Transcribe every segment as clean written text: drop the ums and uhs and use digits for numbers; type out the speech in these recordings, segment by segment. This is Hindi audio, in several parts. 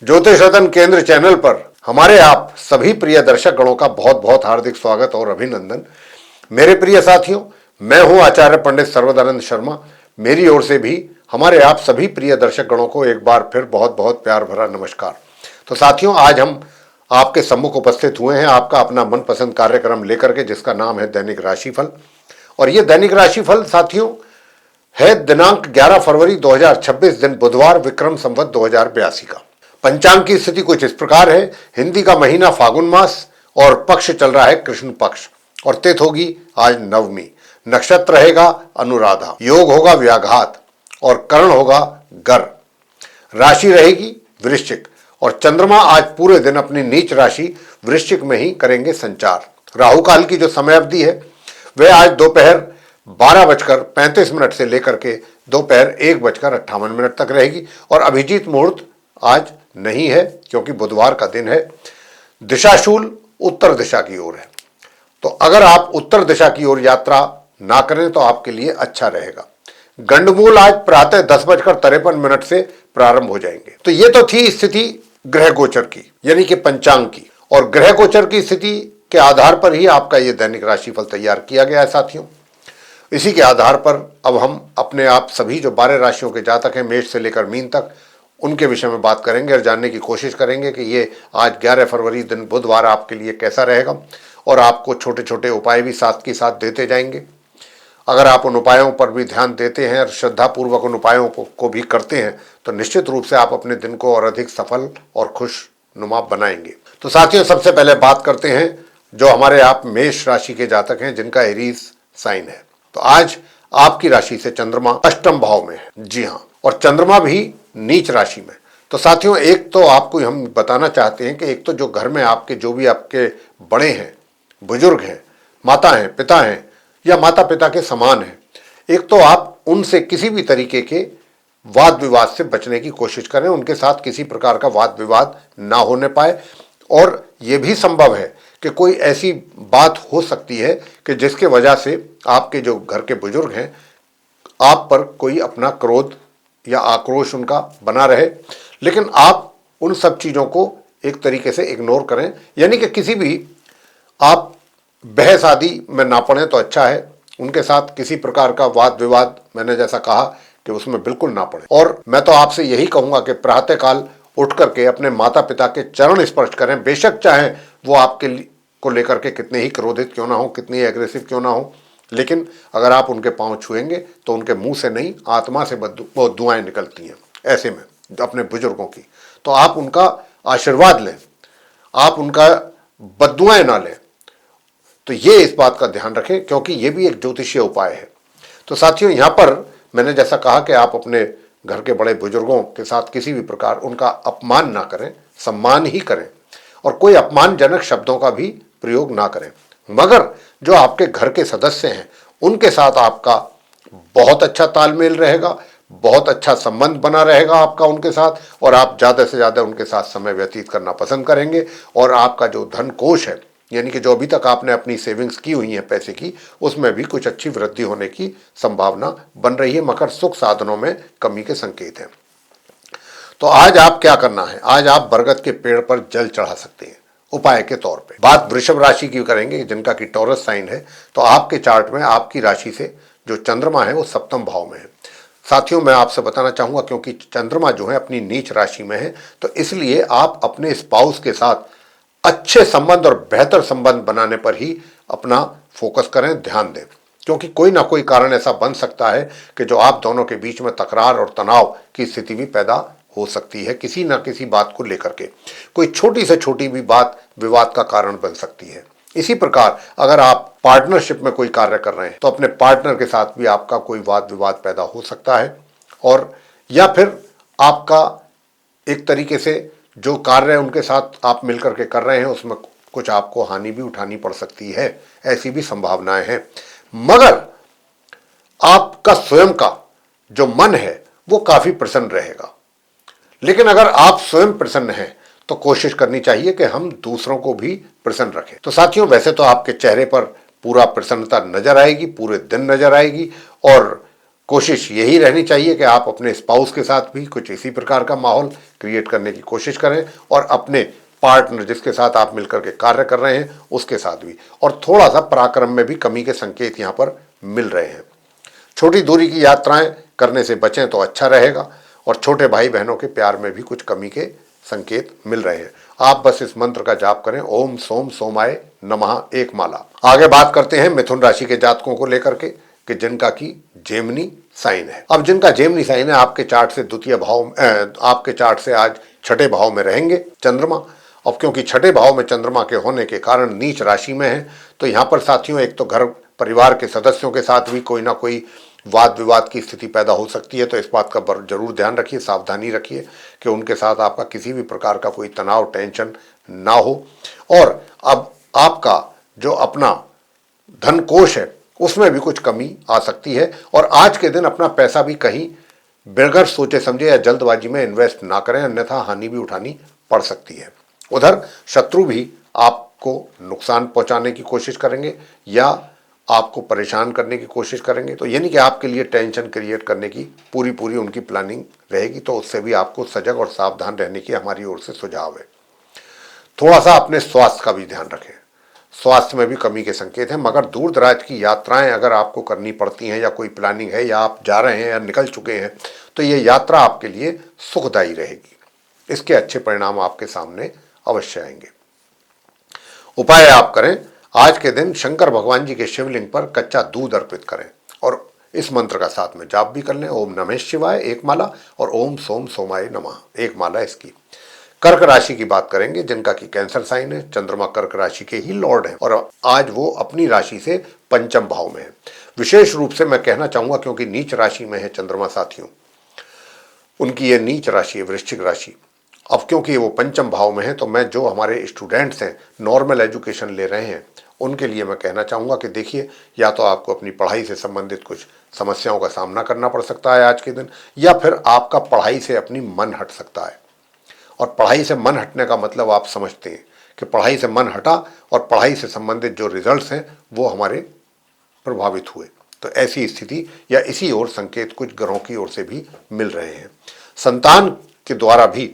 ज्योतिष रतन केंद्र चैनल पर हमारे आप सभी प्रिय दर्शक गणों का बहुत बहुत हार्दिक स्वागत और अभिनंदन। मेरे प्रिय साथियों, मैं हूं आचार्य पंडित सर्वदानंद शर्मा। मेरी ओर से भी हमारे आप सभी प्रिय दर्शक गणों को एक बार फिर बहुत बहुत प्यार भरा नमस्कार। तो साथियों, आज हम आपके सम्मुख उपस्थित हुए हैं आपका अपना मनपसंद कार्यक्रम लेकर के, जिसका नाम है दैनिक राशिफल। और ये दैनिक राशिफल साथियों है दिनांक 11 फरवरी 2026 दिन बुधवार, विक्रम संवत 2082 का। पंचांग की स्थिति कुछ इस प्रकार है। हिंदी का महीना फागुन मास और पक्ष चल रहा है कृष्ण पक्ष और तिथि होगी आज नवमी। नक्षत्र रहेगा अनुराधा, योग होगा व्याघात और करण होगा गर। राशि रहेगी वृश्चिक और चंद्रमा आज पूरे दिन अपनी नीच राशि वृश्चिक में ही करेंगे संचार। राहु काल की जो समय अवधि है वह आज दोपहर 12:35 से लेकर के दोपहर 1:58 तक रहेगी और अभिजीत मुहूर्त आज नहीं है क्योंकि बुधवार का दिन है। दिशाशूल उत्तर दिशा की ओर है, तो अगर आप उत्तर दिशा की ओर यात्रा ना करें तो आपके लिए अच्छा रहेगा। गंडमूल आज प्रातः 10:53 से प्रारंभ हो जाएंगे। तो ये तो थी स्थिति ग्रह गोचर की, यानी कि पंचांग की, और ग्रह गोचर की स्थिति के आधार पर ही आपका ये दैनिक राशिफल तैयार किया गया है साथियों। इसी के आधार पर अब हम अपने आप सभी जो 12 राशियों के जातक हैं, मेष से लेकर मीन तक, उनके विषय में बात करेंगे और जानने की कोशिश करेंगे कि ये आज 11 फरवरी दिन बुधवार आपके लिए कैसा रहेगा। और आपको छोटे छोटे उपाय भी साथ के साथ देते जाएंगे। अगर आप उन उपायों पर भी ध्यान देते हैं और श्रद्धापूर्वक उन उपायों को भी करते हैं तो निश्चित रूप से आप अपने दिन को और अधिक सफल और खुशनुमा बनाएंगे। तो साथियों, सबसे पहले बात करते हैं जो हमारे आप मेष राशि के जातक हैं जिनका एरीज साइन है। तो आज आपकी राशि से चंद्रमा अष्टम भाव में है। जी हाँ, और चंद्रमा भी नीच राशि में। तो साथियों, एक तो आपको हम बताना चाहते हैं कि एक तो जो घर में आपके जो भी आपके बड़े हैं, बुजुर्ग हैं, माता हैं, पिता हैं या माता पिता के समान हैं, एक तो आप उनसे किसी भी तरीके के वाद विवाद से बचने की कोशिश करें। उनके साथ किसी प्रकार का वाद विवाद ना होने पाए। और यह भी संभव है कि कोई ऐसी बात हो सकती है कि जिसके वजह से आपके जो घर के बुजुर्ग हैं आप पर कोई अपना क्रोध या आक्रोश उनका बना रहे, लेकिन आप उन सब चीज़ों को एक तरीके से इग्नोर करें, यानी कि किसी भी आप बहस आदि में ना पड़ें तो अच्छा है। उनके साथ किसी प्रकार का वाद विवाद, मैंने जैसा कहा कि उसमें बिल्कुल ना पड़े। और मैं तो आपसे यही कहूँगा कि प्रातःकाल उठ करके अपने माता पिता के चरण स्पर्श करें, बेशक चाहे वो आपके को लेकर के कितने ही क्रोधित क्यों ना हो, कितनी एग्रेसिव क्यों ना हो, लेकिन अगर आप उनके पांव छुएंगे तो उनके मुंह से नहीं, आत्मा से बहुत दुआएं निकलती हैं ऐसे में अपने बुजुर्गों की। तो आप उनका आशीर्वाद लें, आप उनका बद्दुआएं ना लें। तो ये इस बात का ध्यान रखें क्योंकि ये भी एक ज्योतिषीय उपाय है। तो साथियों, यहाँ पर मैंने जैसा कहा कि आप अपने घर के बड़े बुजुर्गों के साथ किसी भी प्रकार उनका अपमान ना करें, सम्मान ही करें और कोई अपमानजनक शब्दों का भी प्रयोग ना करें। मगर जो आपके घर के सदस्य हैं उनके साथ आपका बहुत अच्छा तालमेल रहेगा, बहुत अच्छा संबंध बना रहेगा आपका उनके साथ, और आप ज़्यादा से ज़्यादा उनके साथ समय व्यतीत करना पसंद करेंगे। और आपका जो धन कोष है, यानी कि जो अभी तक आपने अपनी सेविंग्स की हुई है पैसे की, उसमें भी कुछ अच्छी वृद्धि होने की संभावना बन रही है, मगर सुख साधनों में कमी के संकेत हैं। तो आज आप क्या करना है, आज आप बरगद के पेड़ पर जल चढ़ा सकते हैं उपाय के तौर पे। बात वृषभ राशि की करेंगे जिनका कि टॉरस साइन है। तो आपके चार्ट में आपकी राशि से जो चंद्रमा है वो सप्तम भाव में है। साथियों, मैं आपसे बताना चाहूँगा क्योंकि चंद्रमा जो है अपनी नीच राशि में है, तो इसलिए आप अपने स्पाउस के साथ अच्छे संबंध और बेहतर संबंध बनाने पर ही अपना फोकस करें, ध्यान दें, क्योंकि कोई ना कोई कारण ऐसा बन सकता है कि जो आप दोनों के बीच में तकरार और तनाव की स्थिति भी पैदा हो सकती है। किसी ना किसी बात को लेकर के कोई छोटी से छोटी भी बात विवाद का कारण बन सकती है। इसी प्रकार अगर आप पार्टनरशिप में कोई कार्य कर रहे हैं तो अपने पार्टनर के साथ भी आपका कोई वाद विवाद पैदा हो सकता है, और या फिर आपका एक तरीके से जो कार्य उनके साथ आप मिलकर के कर रहे हैं उसमें कुछ आपको हानि भी उठानी पड़ सकती है, ऐसी भी संभावनाएं हैं। मगर आपका स्वयं का जो मन है वो काफी प्रसन्न रहेगा। लेकिन अगर आप स्वयं प्रसन्न हैं तो कोशिश करनी चाहिए कि हम दूसरों को भी प्रसन्न रखें। तो साथियों, वैसे तो आपके चेहरे पर पूरा प्रसन्नता नजर आएगी, पूरे दिन नजर आएगी, और कोशिश यही रहनी चाहिए कि आप अपने स्पाउस के साथ भी कुछ इसी प्रकार का माहौल क्रिएट करने की कोशिश करें और अपने पार्टनर जिसके साथ आप मिलकर के कार्य कर रहे हैं उसके साथ भी। और थोड़ा सा पराक्रम में भी कमी के संकेत यहाँ पर मिल रहे हैं। छोटी दूरी की यात्राएं करने से बचें तो अच्छा रहेगा। और छोटे भाई बहनों के प्यार में भी कुछ कमी के संकेत मिल रहे हैं। आप बस इस मंत्र का जाप करें, ओम सोम सोमाय नमः, एक माला। आगे बात करते हैं मिथुन राशि के जातकों को लेकर के कि जिनका की जेमिनी साइन है। अब जिनका जेमिनी साइन है आपके चार्ट से द्वितीय भाव, आपके चार्ट से आज छठे भाव में रहेंगे चंद्रमा। अब क्योंकि छठे भाव में चंद्रमा के होने के कारण नीच राशि में है, तो यहाँ पर साथियों एक तो घर परिवार के सदस्यों के साथ भी कोई ना कोई वाद विवाद की स्थिति पैदा हो सकती है। तो इस बात का जरूर ध्यान रखिए, सावधानी रखिए कि उनके साथ आपका किसी भी प्रकार का कोई तनाव टेंशन ना हो। और अब आपका जो अपना धन कोष है उसमें भी कुछ कमी आ सकती है। और आज के दिन अपना पैसा भी कहीं बगैर सोचे समझे या जल्दबाजी में इन्वेस्ट ना करें, अन्यथा हानि भी उठानी पड़ सकती है। उधर शत्रु भी आपको नुकसान पहुंचाने की कोशिश करेंगे या आपको परेशान करने की कोशिश करेंगे। तो यानी कि आपके लिए टेंशन क्रिएट करने की पूरी उनकी प्लानिंग रहेगी। तो उससे भी आपको सजग और सावधान रहने की हमारी ओर से सुझाव है। थोड़ा सा अपने स्वास्थ्य का भी ध्यान रखें, स्वास्थ्य में भी कमी के संकेत हैं। मगर दूर दराज की यात्राएं अगर आपको करनी पड़ती हैं या कोई प्लानिंग है या आप जा रहे हैं या निकल चुके हैं, तो ये यात्रा आपके लिए सुखदायी रहेगी। इसके अच्छे परिणाम आपके सामने अवश्य आएंगे। उपाय आप करें, आज के दिन शंकर भगवान जी के शिवलिंग पर कच्चा दूध अर्पित करें और इस मंत्र का साथ में जाप भी कर लें, ओम नमः शिवाय एक माला और ओम सोम सोमाय नमः एक माला इसकी। कर्क राशि की बात करेंगे जिनका कि कैंसर साइन है। चंद्रमा कर्क राशि के ही लॉर्ड है और आज वो अपनी राशि से पंचम भाव में है। विशेष रूप से मैं कहना चाहूंगा क्योंकि नीच राशि में है चंद्रमा साथियों, उनकी ये नीच राशि है वृश्चिक राशि। अब क्योंकि वो पंचम भाव में है तो मैं जो हमारे स्टूडेंट्स हैं नॉर्मल एजुकेशन ले रहे हैं उनके लिए मैं कहना चाहूँगा कि देखिए, या तो आपको अपनी पढ़ाई से संबंधित कुछ समस्याओं का सामना करना पड़ सकता है आज के दिन, या फिर आपका पढ़ाई से अपनी मन हट सकता है। और पढ़ाई से मन हटने का मतलब आप समझते हैं कि पढ़ाई से मन हटा और पढ़ाई से संबंधित जो रिजल्ट्स हैं वो हमारे प्रभावित हुए। तो ऐसी स्थिति या इसी ओर संकेत कुछ ग्रहों की ओर से भी मिल रहे हैं। संतान के द्वारा भी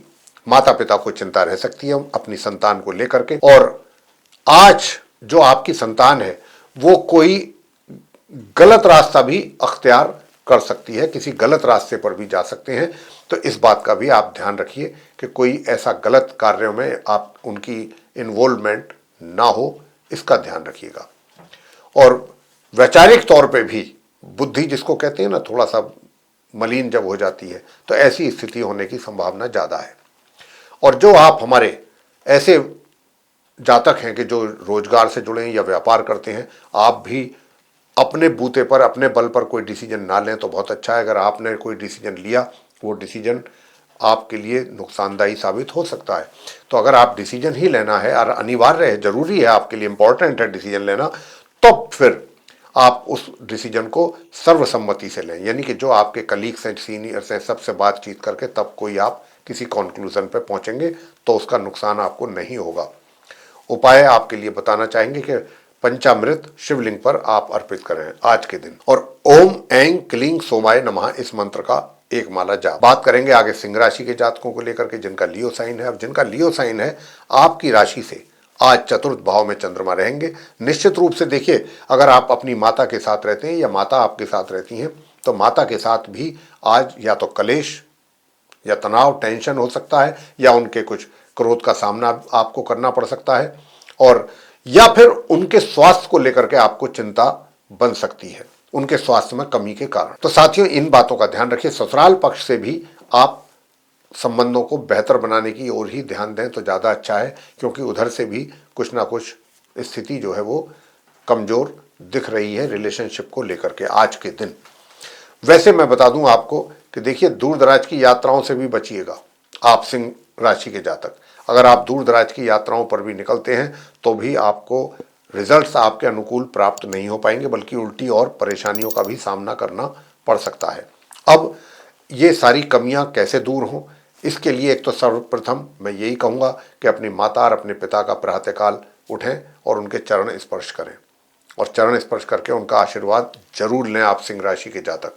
माता पिता को चिंता रह सकती है अपनी संतान को लेकर के। और आज जो आपकी संतान है वो कोई गलत रास्ता भी अख्तियार कर सकती है, किसी गलत रास्ते पर भी जा सकते हैं। तो इस बात का भी आप ध्यान रखिए कि कोई ऐसा गलत कार्यों में आप उनकी इन्वॉल्वमेंट ना हो, इसका ध्यान रखिएगा। और वैचारिक तौर पे भी बुद्धि जिसको कहते हैं ना, थोड़ा सा मलिन जब हो जाती है तो ऐसी स्थिति होने की संभावना ज़्यादा है। और जो आप हमारे ऐसे जातक हैं कि जो रोजगार से जुड़े हैं या व्यापार करते हैं, आप भी अपने बूते पर अपने बल पर कोई डिसीजन ना लें तो बहुत अच्छा है। अगर आपने कोई डिसीजन लिया वो डिसीजन आपके लिए नुकसानदायी साबित हो सकता है। तो अगर आप डिसीजन ही लेना है और अनिवार्य है, जरूरी है, आपके लिए इंपॉर्टेंट है डिसीजन लेना, तो फिर आप उस डिसीजन को सर्वसम्मति से लें। यानी कि जो आपके कलीग्स हैं, सीनियर्स हैं, सबसे बातचीत करके तब कोई आप किसी कंक्लूजन पे पहुंचेंगे तो उसका नुकसान आपको नहीं होगा। उपाय आपके लिए बताना चाहेंगे कि पंचामृत शिवलिंग पर आप अर्पित करें आज के दिन और ओम ऐं क्लीं सोमाय नमः इस मंत्र का एक माला जाप। बात करेंगे आगे सिंह राशि के जातकों को लेकर के जिनका लियो साइन है। अब जिनका लियो साइन है, आपकी राशि से आज चतुर्थ भाव में चंद्रमा रहेंगे। निश्चित रूप से देखिए, अगर आप अपनी माता के साथ रहते हैं या माता आपके साथ रहती हैं तो माता के साथ भी आज या तो कलेश या तनाव टेंशन हो सकता है, या उनके कुछ क्रोध का सामना आपको करना पड़ सकता है, और या फिर उनके स्वास्थ्य को लेकर के आपको चिंता बन सकती है उनके स्वास्थ्य में कमी के कारण। तो साथियों, इन बातों का ध्यान रखिए। ससुराल पक्ष से भी आप संबंधों को बेहतर बनाने की ओर ही ध्यान दें तो ज़्यादा अच्छा है, क्योंकि उधर से भी कुछ ना कुछ स्थिति जो है वो कमज़ोर दिख रही है रिलेशनशिप को लेकर के आज के दिन। वैसे मैं बता दूं आपको कि देखिए, दूर दराज की यात्राओं से भी बचिएगा आप सिंह राशि के जातक। अगर आप दूर दराज की यात्राओं पर भी निकलते हैं तो भी आपको रिजल्ट्स आपके अनुकूल प्राप्त नहीं हो पाएंगे, बल्कि उल्टी और परेशानियों का भी सामना करना पड़ सकता है। अब ये सारी कमियां कैसे दूर हों, इसके लिए एक तो सर्वप्रथम मैं यही कहूँगा कि अपनी माता और अपने पिता का प्रातःकाल उठें और उनके चरण स्पर्श करें, और चरण स्पर्श करके उनका आशीर्वाद जरूर लें आप सिंह राशि के जातक।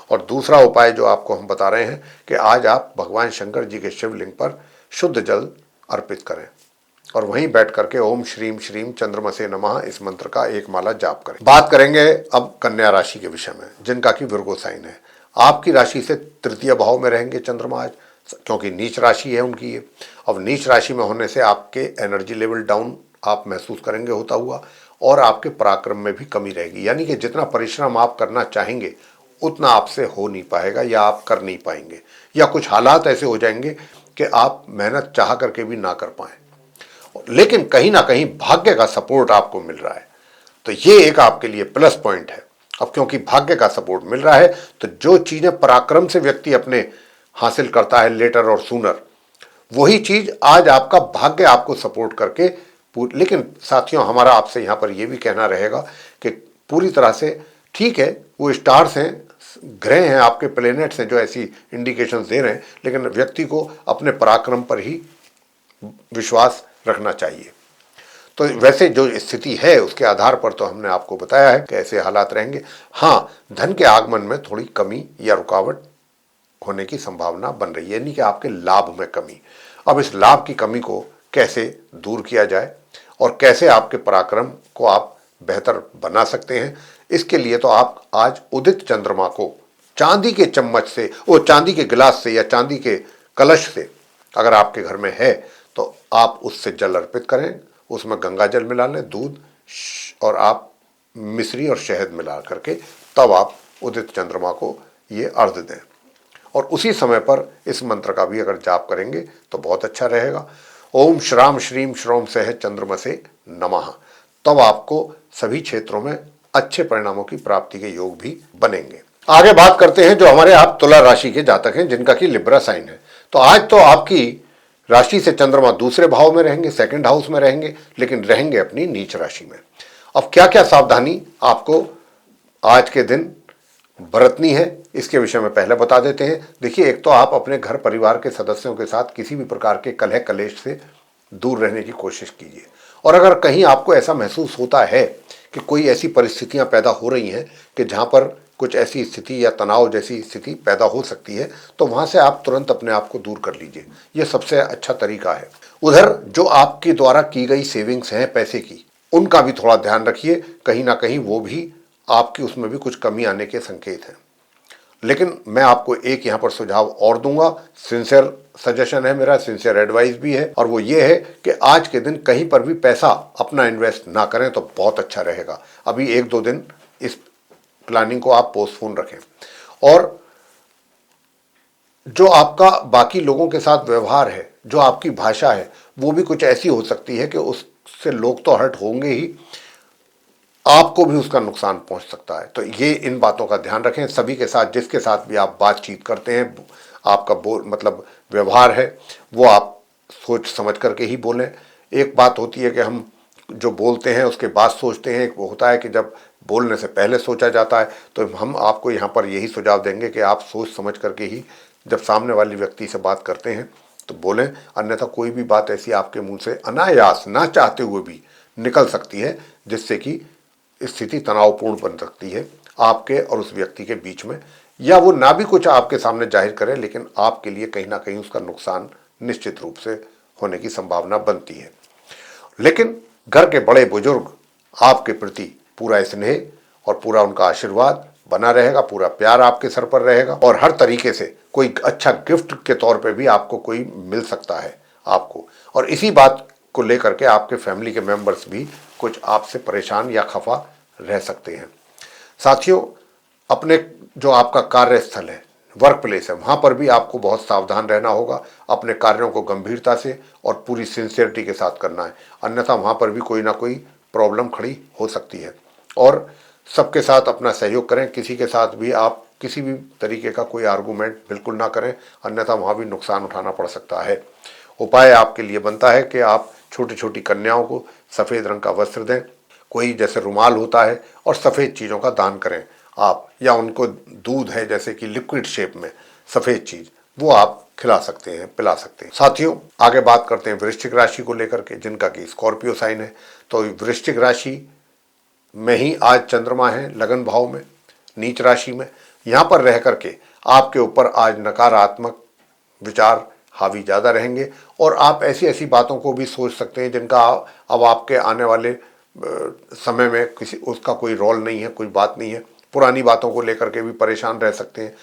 और दूसरा उपाय जो आपको हम बता रहे हैं कि आज आप भगवान शंकर जी के शिवलिंग पर शुद्ध जल अर्पित करें और वहीं बैठ करके ओम श्रीम श्रीम चंद्रमसे नमः इस मंत्र का एक माला जाप करें। बात करेंगे अब कन्या राशि के विषय में, जिनका कि विर्गो साइन है। आपकी राशि से तृतीय भाव में रहेंगे चंद्रमा आज, क्योंकि नीच राशि है उनकी ये। अब नीच राशि में होने से आपके एनर्जी लेवल डाउन आप महसूस करेंगे होता हुआ, और आपके पराक्रम में भी कमी रहेगी, यानी कि जितना परिश्रम आप करना चाहेंगे उतना आपसे हो नहीं पाएगा या आप कर नहीं पाएंगे, या कुछ हालात ऐसे हो जाएंगे कि आप मेहनत चाह करके भी ना कर पाएं। लेकिन कहीं ना कहीं भाग्य का सपोर्ट आपको मिल रहा है, तो ये एक आपके लिए प्लस पॉइंट है। अब क्योंकि भाग्य का सपोर्ट मिल रहा है तो जो चीजें पराक्रम से व्यक्ति अपने हासिल करता है लेटर और सूनर, वही चीज आज आपका भाग्य आपको सपोर्ट करके लेकिन साथियों, हमारा आपसे यहां पर यह भी कहना रहेगा कि पूरी तरह से ठीक है, वो स्टार्स हैं, ग्रह हैं, आपके प्लेनेट्स हैं जो ऐसी इंडिकेशंस दे रहे हैं, लेकिन व्यक्ति को अपने पराक्रम पर ही विश्वास रखना चाहिए। तो वैसे जो स्थिति है उसके आधार पर तो हमने आपको बताया है कि ऐसे हालात रहेंगे। हाँ, धन के आगमन में थोड़ी कमी या रुकावट होने की संभावना बन रही है, यानी कि आपके लाभ में कमी। अब इस लाभ की कमी को कैसे दूर किया जाए और कैसे आपके पराक्रम को आप बेहतर बना सकते हैं, इसके लिए तो आप आज उदित चंद्रमा को चांदी के चम्मच से, वो चांदी के गिलास से या चांदी के कलश से अगर आपके घर में है तो आप उससे जल अर्पित करें, उसमें गंगा जल मिला लें, दूध और आप मिश्री और शहद मिला करके तब आप उदित चंद्रमा को ये अर्घ दें, और उसी समय पर इस मंत्र का भी अगर जाप करेंगे तो बहुत अच्छा रहेगा। ओम श्राम श्रीम श्रोम सह चंद्रमसे नमः, तब आपको सभी क्षेत्रों में अच्छे परिणामों की प्राप्ति के योग भी बनेंगे। आगे बात करते हैं जो हमारे आप तुला राशि के जातक हैं, जिनका कि लिब्रा साइन है। तो आज तो आपकी राशि से चंद्रमा दूसरे भाव में रहेंगे, सेकंड हाउस में रहेंगे, लेकिन रहेंगे अपनी नीच राशि में। अब क्या क्या सावधानी आपको आज के दिन बरतनी है, इसके विषय में पहले बता देते हैं। देखिए, एक तो आप अपने घर परिवार के सदस्यों के साथ किसी भी प्रकार के कलह कलेश से दूर रहने की कोशिश कीजिए, और अगर कहीं आपको ऐसा महसूस होता है कि कोई ऐसी परिस्थितियां पैदा हो रही हैं कि जहां पर कुछ ऐसी स्थिति या तनाव जैसी स्थिति पैदा हो सकती है, तो वहां से आप तुरंत अपने आप को दूर कर लीजिए, यह सबसे अच्छा तरीका है। उधर जो आपके द्वारा की गई सेविंग्स हैं पैसे की, उनका भी थोड़ा ध्यान रखिए, कहीं ना कहीं वो भी आपकी उसमें भी कुछ कमी आने के संकेत हैं। लेकिन मैं आपको एक यहाँ पर सुझाव और दूंगा, सिंसियर सजेशन है मेरा, सिंसियर एडवाइस भी है, और वो ये है कि आज के दिन कहीं पर भी पैसा अपना इन्वेस्ट ना करें तो बहुत अच्छा रहेगा। अभी एक दो दिन इस प्लानिंग को आप पोस्टपोन रखें। और जो आपका बाकी लोगों के साथ व्यवहार है, जो आपकी भाषा है, वो भी कुछ ऐसी हो सकती है कि उससे लोग तो हर्ट होंगे ही, आपको भी उसका नुकसान पहुंच सकता है। तो ये इन बातों का ध्यान रखें। सभी के साथ, जिसके साथ भी आप बातचीत करते हैं, आपका मतलब व्यवहार है, वो आप सोच समझ करके ही बोलें। एक बात होती है कि हम जो बोलते हैं उसके बाद सोचते हैं, एक वो होता है कि जब बोलने से पहले सोचा जाता है। तो हम आपको यहाँ पर यही सुझाव देंगे कि आप सोच समझ करके ही जब सामने वाले व्यक्ति से बात करते हैं तो बोलें, अन्यथा कोई भी बात ऐसी आपके मुंह से अनायास, ना चाहते हुए भी निकल सकती है, जिससे कि स्थिति तनावपूर्ण बन सकती है आपके और उस व्यक्ति के बीच में, या वो ना भी कुछ आपके सामने जाहिर करे, लेकिन आपके लिए कहीं ना कहीं उसका नुकसान निश्चित रूप से होने की संभावना बनती है। लेकिन घर के बड़े बुजुर्ग आपके प्रति पूरा स्नेह और पूरा उनका आशीर्वाद बना रहेगा, पूरा प्यार आपके सर पर रहेगा, और हर तरीके से कोई अच्छा गिफ्ट के तौर पे भी आपको कोई मिल सकता है आपको। और इसी बात को लेकर के आपके फैमिली के मेंबर्स भी कुछ आपसे परेशान या खफा रह सकते हैं। साथियों, अपने जो आपका कार्यस्थल है, वर्क प्लेस है, वहां पर भी आपको बहुत सावधान रहना होगा। अपने कार्यों को गंभीरता से और पूरी सिंसियरिटी के साथ करना है, अन्यथा वहां पर भी कोई ना कोई प्रॉब्लम खड़ी हो सकती है। और सबके साथ अपना सहयोग करें, किसी के साथ भी आप किसी भी तरीके का कोई आर्गूमेंट बिल्कुल ना करें, अन्यथा वहां भी नुकसान उठाना पड़ सकता है। उपाय आपके लिए बनता है कि आप छोटी छोटी कन्याओं को सफ़ेद रंग का वस्त्र दें, कोई जैसे रुमाल होता है, और सफ़ेद चीज़ों का दान करें आप, या उनको दूध है जैसे कि लिक्विड शेप में सफ़ेद चीज़, वो आप खिला सकते हैं, पिला सकते हैं। साथियों, आगे बात करते हैं वृश्चिक राशि को लेकर के, जिनका कि स्कॉर्पियो साइन है। तो वृश्चिक राशि में ही आज चंद्रमा है लगन भाव में, नीच राशि में, यहाँ पर रह करके आपके ऊपर आज नकारात्मक विचार हावी ज़्यादा रहेंगे और आप ऐसी ऐसी बातों को भी सोच सकते हैं जिनका अब आपके आने वाले समय में किसी उसका कोई रोल नहीं है, कोई बात नहीं है। पुरानी बातों को लेकर के भी परेशान रह सकते हैं।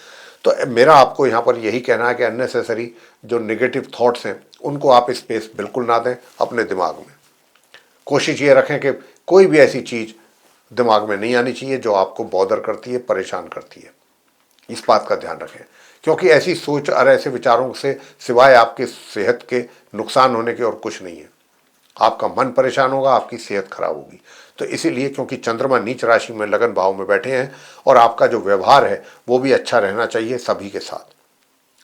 तो मेरा आपको यहाँ पर यही कहना है कि अननेसेसरी जो नेगेटिव थॉट्स हैं उनको आप स्पेस बिल्कुल ना दें अपने दिमाग में। कोशिश ये रखें कि कोई भी ऐसी चीज़ दिमाग में नहीं आनी चाहिए जो आपको बॉदर करती है, परेशान करती है। इस बात का ध्यान रखें, क्योंकि ऐसी सोच और ऐसे विचारों से सिवाय आपकी सेहत के नुकसान होने के और कुछ नहीं है। आपका मन परेशान होगा, आपकी सेहत खराब होगी। तो इसीलिए क्योंकि चंद्रमा नीच राशि में लगन भाव में बैठे हैं और आपका जो व्यवहार है वो भी अच्छा रहना चाहिए सभी के साथ,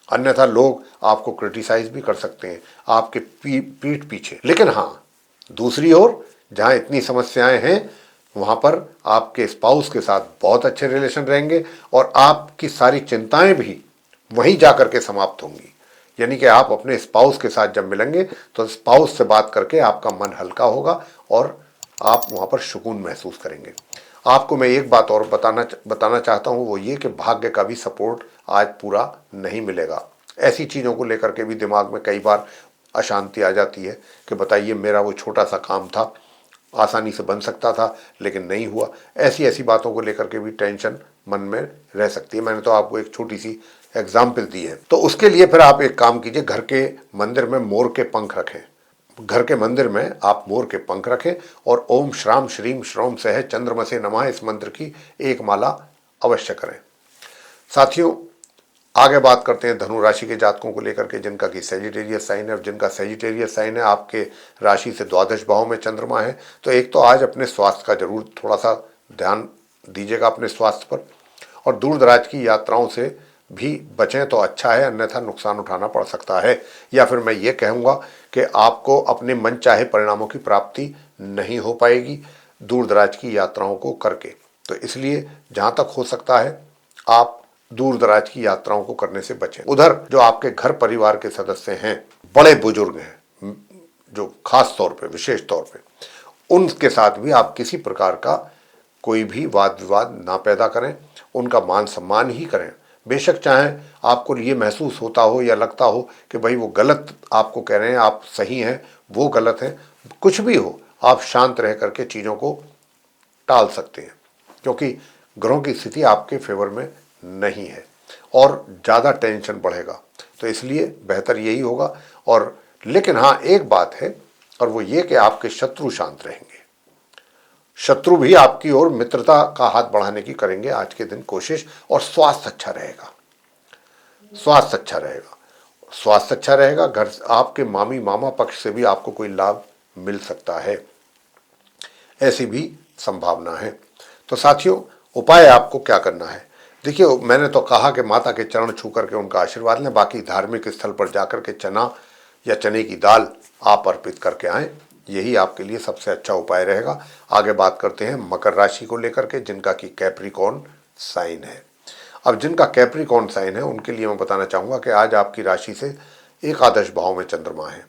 अन्यथा लोग आपको क्रिटिसाइज भी कर सकते हैं आपके पीठ पीछे। लेकिन हाँ, दूसरी ओर जहाँ इतनी समस्याएं हैं वहाँ पर आपके स्पाउस के साथ बहुत अच्छे रिलेशन रहेंगे और आपकी सारी चिंताएं भी वहीं जाकर के समाप्त होंगी। यानी कि आप अपने स्पाउस के साथ जब मिलेंगे तो स्पाउस से बात करके आपका मन हल्का होगा और आप वहाँ पर सुकून महसूस करेंगे। आपको मैं एक बात और बताना चाहता हूँ, वो ये कि भाग्य का भी सपोर्ट आज पूरा नहीं मिलेगा। ऐसी चीज़ों को लेकर के भी दिमाग में कई बार अशांति आ जाती है कि बताइए मेरा वो छोटा सा काम था, आसानी से बन सकता था लेकिन नहीं हुआ। ऐसी ऐसी बातों को लेकर के भी टेंशन मन में रह सकती है। मैंने तो आपको एक छोटी सी एग्जाम्पल दी है। तो उसके लिए फिर आप एक काम कीजिए, घर के मंदिर में मोर के पंख रखें। घर के मंदिर में आप मोर के पंख रखें और ओम श्राम श्रीम श्रोम सह चंद्रमसे नमः इस मंत्र की एक माला अवश्य करें। साथियों, आगे बात करते हैं धनु राशि के जातकों को लेकर के जिनका कि सेजिटेरियस साइन है। और जिनका सेजिटेरियस साइन है, आपके राशि से द्वादश भाव में चंद्रमा है। तो एक तो आज अपने स्वास्थ्य का जरूर थोड़ा सा ध्यान दीजिएगा अपने स्वास्थ्य पर, और दूर दराज की यात्राओं से भी बचें तो अच्छा है, अन्यथा नुकसान उठाना पड़ सकता है। या फिर मैं ये कहूँगा कि आपको अपने मन चाहे परिणामों की प्राप्ति नहीं हो पाएगी दूर दराज की यात्राओं को करके। तो इसलिए जहाँ तक हो सकता है आप दूर दराज की यात्राओं को करने से बचें। उधर जो आपके घर परिवार के सदस्य हैं, बड़े बुजुर्ग हैं, जो खास तौर पे विशेष तौर पे, उनके साथ भी आप किसी प्रकार का कोई भी वाद विवाद ना पैदा करें, उनका मान सम्मान ही करें। बेशक चाहे आपको ये महसूस होता हो या लगता हो कि भाई वो गलत आपको कह रहे हैं, आप सही हैं, वो गलत है, कुछ भी हो, आप शांत रह करके चीज़ों को टाल सकते हैं, क्योंकि ग्रहों की स्थिति आपके फेवर में नहीं है और ज़्यादा टेंशन बढ़ेगा। तो इसलिए बेहतर यही होगा। और लेकिन हाँ, एक बात है और वो ये कि आपके शत्रु शांत रहेंगे। शत्रु भी आपकी ओर मित्रता का हाथ बढ़ाने की करेंगे आज के दिन कोशिश, और स्वास्थ्य अच्छा रहेगा। स्वास्थ्य अच्छा रहेगा, स्वास्थ्य अच्छा रहेगा। घर आपके मामी मामा पक्ष से भी आपको कोई लाभ मिल सकता है, ऐसी भी संभावना है। तो साथियों, उपाय आपको क्या करना है? देखिए, मैंने तो कहा कि माता के चरण छू करके उनका आशीर्वाद लें। बाकी धार्मिक स्थल पर जाकर के चना या चने की दाल आप अर्पित करके आएँ, यही आपके लिए सबसे अच्छा उपाय रहेगा। आगे बात करते हैं मकर राशि को लेकर के जिनका कि कैप्रिकॉर्न साइन है। अब जिनका कैप्रिकॉर्न साइन है उनके लिए मैं बताना चाहूँगा कि आज आपकी राशि से एकादश भाव में चंद्रमा है।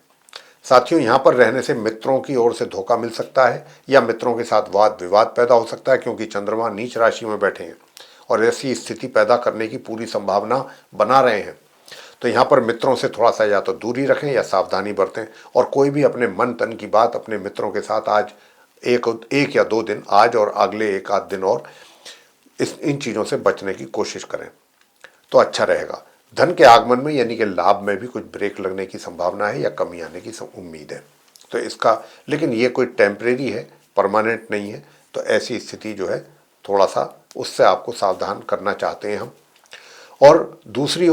साथियों, यहाँ पर रहने से मित्रों की ओर से धोखा मिल सकता है या मित्रों के साथ वाद विवाद पैदा हो सकता है, क्योंकि चंद्रमा नीच राशि में बैठे हैं और ऐसी स्थिति पैदा करने की पूरी संभावना बना रहे हैं। तो यहाँ पर मित्रों से थोड़ा सा या तो दूरी रखें या सावधानी बरतें, और कोई भी अपने मन तन की बात अपने मित्रों के साथ आज एक या दो दिन, आज और अगले एक आध दिन और इन चीज़ों से बचने की कोशिश करें तो अच्छा रहेगा। धन के आगमन में यानी कि लाभ में भी कुछ ब्रेक लगने की संभावना है या कमी आने की उम्मीद है। तो इसका, लेकिन ये कोई टेम्परेरी है, परमानेंट नहीं है। तो ऐसी स्थिति जो है थोड़ा सा उससे आपको सावधान करना चाहते हैं हम। और दूसरी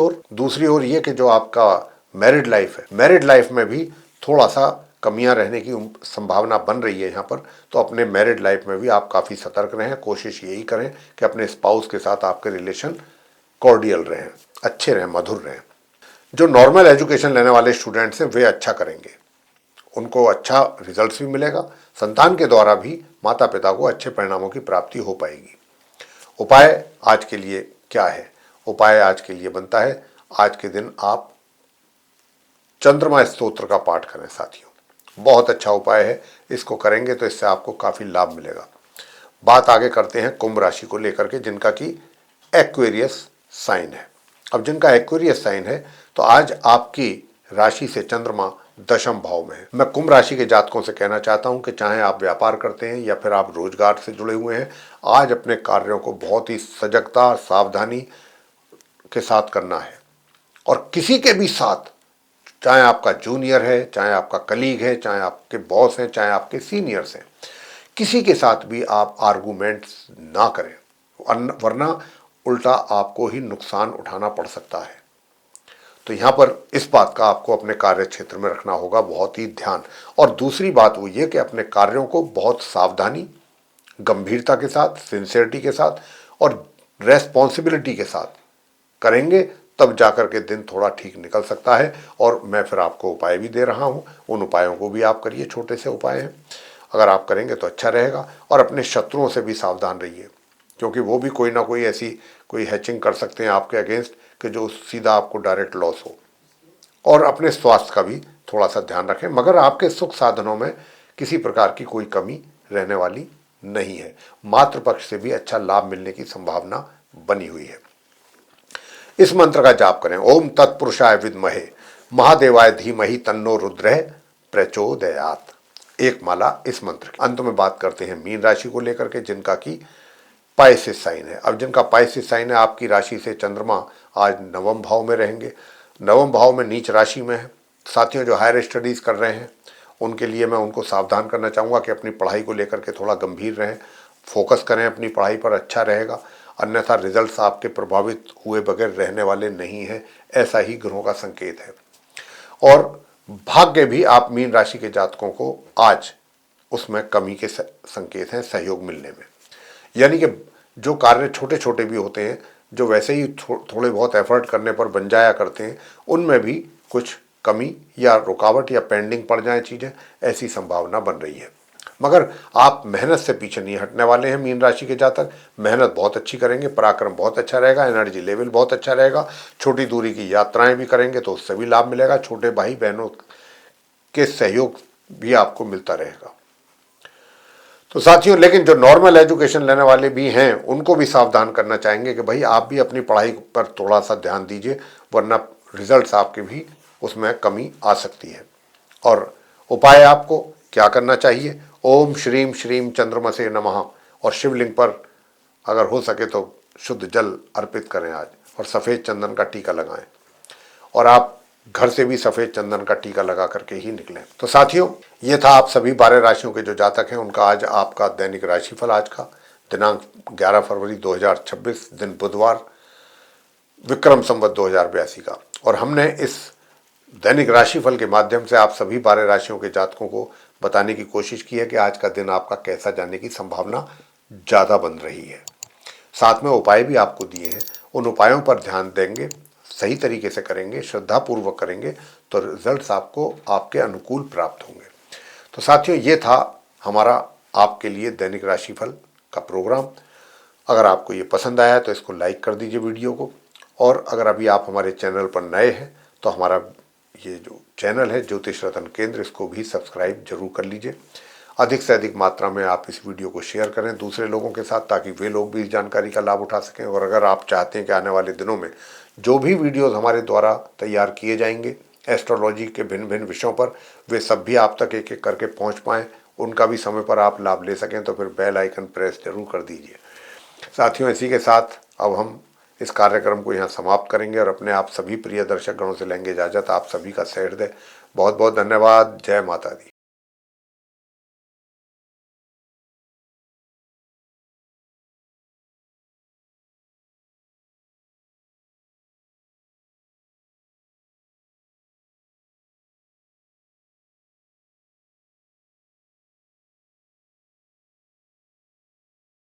ओर ये कि जो आपका मैरिड लाइफ है, मैरिड लाइफ में भी थोड़ा सा कमियां रहने की संभावना बन रही है यहाँ पर। तो अपने मैरिड लाइफ में भी आप काफ़ी सतर्क रहें। कोशिश यही करें कि अपने स्पाउस के साथ आपके रिलेशन कॉर्डियल रहें, अच्छे रहें, मधुर रहें। जो नॉर्मल एजुकेशन लेने वाले स्टूडेंट्स हैं वे अच्छा करेंगे, उनको अच्छा रिजल्ट्स भी मिलेगा। संतान के द्वारा भी माता पिता को अच्छे परिणामों की प्राप्ति हो पाएगी। उपाय आज के लिए क्या है? उपाय आज के लिए बनता है, आज के दिन आप चंद्रमा स्तोत्र का पाठ करें। साथियों, बहुत अच्छा उपाय है, इसको करेंगे तो इससे आपको काफ़ी लाभ मिलेगा। बात आगे करते हैं कुंभ राशि को लेकर के जिनका कि एक्वेरियस साइन है। अब जिनका एक्वेरियस साइन है तो आज आपकी राशि से चंद्रमा दशम भाव में है। मैं कुंभ राशि के जातकों से कहना चाहता हूं कि चाहे आप व्यापार करते हैं या फिर आप रोजगार से जुड़े हुए हैं, आज अपने कार्यों को बहुत ही सजगता, सावधानी के साथ करना है। और किसी के भी साथ, चाहे आपका जूनियर है, चाहे आपका कलीग है, चाहे आपके बॉस हैं, चाहे आपके सीनियर्स हैं, किसी के साथ भी आप आर्गूमेंट्स ना करें, वरना उल्टा आपको ही नुकसान उठाना पड़ सकता है। तो यहाँ पर इस बात का आपको अपने कार्य क्षेत्र में रखना होगा बहुत ही ध्यान। और दूसरी बात वो ये कि अपने कार्यों को बहुत सावधानी, गंभीरता के साथ, सिंसियरिटी के साथ और रेस्पॉन्सिबिलिटी के साथ करेंगे, तब जाकर के दिन थोड़ा ठीक निकल सकता है। और मैं फिर आपको उपाय भी दे रहा हूँ, उन उपायों को भी आप करिए। छोटे से उपाय हैं, अगर आप करेंगे तो अच्छा रहेगा। और अपने शत्रुओं से भी सावधान रहिए, क्योंकि वो भी कोई ना कोई ऐसी कोई हैचिंग कर सकते हैं आपके अगेंस्ट कि जो सीधा आपको डायरेक्ट लॉस हो। और अपने स्वास्थ्य का भी थोड़ा सा ध्यान रखें, मगर आपके सुख साधनों में किसी प्रकार की कोई कमी रहने वाली नहीं है। मातृपक्ष से भी अच्छा लाभ मिलने की संभावना बनी हुई है। इस मंत्र का जाप करें, ओम तत्पुरुषाय विद्महे महादेवाय धीमहि तन्नो रुद्रः प्रचोदयात्। एक माला इस मंत्र की। अंत में बात करते हैं मीन राशि को लेकर के, जिनका की पाइसेस साइन है। अब जिनका पाइसेस साइन है, आपकी राशि से चंद्रमा आज नवम भाव में रहेंगे। नवम भाव में नीच राशि में है। साथियों, जो हायर स्टडीज़ कर रहे हैं उनके लिए मैं उनको सावधान करना चाहूँगा कि अपनी पढ़ाई को लेकर के थोड़ा गंभीर रहें, फोकस करें अपनी पढ़ाई पर, अच्छा रहेगा। अन्यथा रिजल्ट्स आपके प्रभावित हुए बगैर रहने वाले नहीं हैं, ऐसा ही ग्रहों का संकेत है। और भाग्य भी आप मीन राशि के जातकों को आज उसमें कमी के संकेत हैं सहयोग मिलने में। यानी कि जो कार्य छोटे छोटे भी होते हैं, जो वैसे ही थोड़े बहुत एफर्ट करने पर बन जाया करते हैं, उनमें भी कुछ कमी या रुकावट या पेंडिंग पड़ जाए चीज़ें, ऐसी संभावना बन रही है। मगर आप मेहनत से पीछे नहीं हटने वाले हैं। मीन राशि के जातक मेहनत बहुत अच्छी करेंगे, पराक्रम बहुत अच्छा रहेगा, एनर्जी लेवल बहुत अच्छा रहेगा। छोटी दूरी की यात्राएं भी करेंगे तो उससे भी लाभ मिलेगा। छोटे भाई बहनों के सहयोग भी आपको मिलता रहेगा। तो साथियों, लेकिन जो नॉर्मल एजुकेशन लेने वाले भी हैं उनको भी सावधान करना चाहेंगे कि भाई आप भी अपनी पढ़ाई पर थोड़ा सा ध्यान दीजिए, वरना रिजल्ट्स आपके भी उसमें कमी आ सकती है। और उपाय आपको क्या करना चाहिए, ओम श्रीम श्रीम चंद्रमसे नमः, और शिवलिंग पर अगर हो सके तो शुद्ध जल अर्पित करें आज, और सफ़ेद चंदन का टीका लगाएं। और आप घर से भी सफ़ेद चंदन का टीका लगा करके ही निकलें। तो साथियों, ये था आप सभी 12 राशियों के जो जातक हैं उनका आज आपका दैनिक राशिफल, आज का दिनांक 11 फरवरी 2026, दिन बुधवार, विक्रम संवत 2082 का। और हमने इस दैनिक राशिफल के माध्यम से आप सभी 12 राशियों के जातकों को बताने की कोशिश की है कि आज का दिन आपका कैसा जाने की संभावना ज़्यादा बन रही है। साथ में उपाय भी आपको दिए हैं, उन उपायों पर ध्यान देंगे, सही तरीके से करेंगे, श्रद्धापूर्वक करेंगे, तो रिजल्ट्स आपको आपके अनुकूल प्राप्त होंगे। तो साथियों, ये था हमारा आपके लिए दैनिक राशिफल का प्रोग्राम। अगर आपको ये पसंद आया तो इसको लाइक कर दीजिए वीडियो को। और अगर अभी आप हमारे चैनल पर नए हैं तो हमारा ये जो चैनल है ज्योतिष रतन केंद्र, इसको भी सब्सक्राइब जरूर कर लीजिए। अधिक से अधिक मात्रा में आप इस वीडियो को शेयर करें दूसरे लोगों के साथ, ताकि वे लोग भी इस जानकारी का लाभ उठा सकें। और अगर आप चाहते हैं कि आने वाले दिनों में जो भी वीडियोस हमारे द्वारा तैयार किए जाएंगे एस्ट्रोलॉजी के भिन्न भिन्न विषयों पर, वे सब भी आप तक एक एक करके पहुंच पाएँ, उनका भी समय पर आप लाभ ले सकें, तो फिर बेल आइकन प्रेस जरूर कर दीजिए। साथियों, इसी के साथ अब हम इस कार्यक्रम को यहाँ समाप्त करेंगे और अपने आप सभी प्रिय दर्शक गणों से लेंगे इजाज़त। आप सभी का सहृदय बहुत बहुत धन्यवाद। जय माता दी।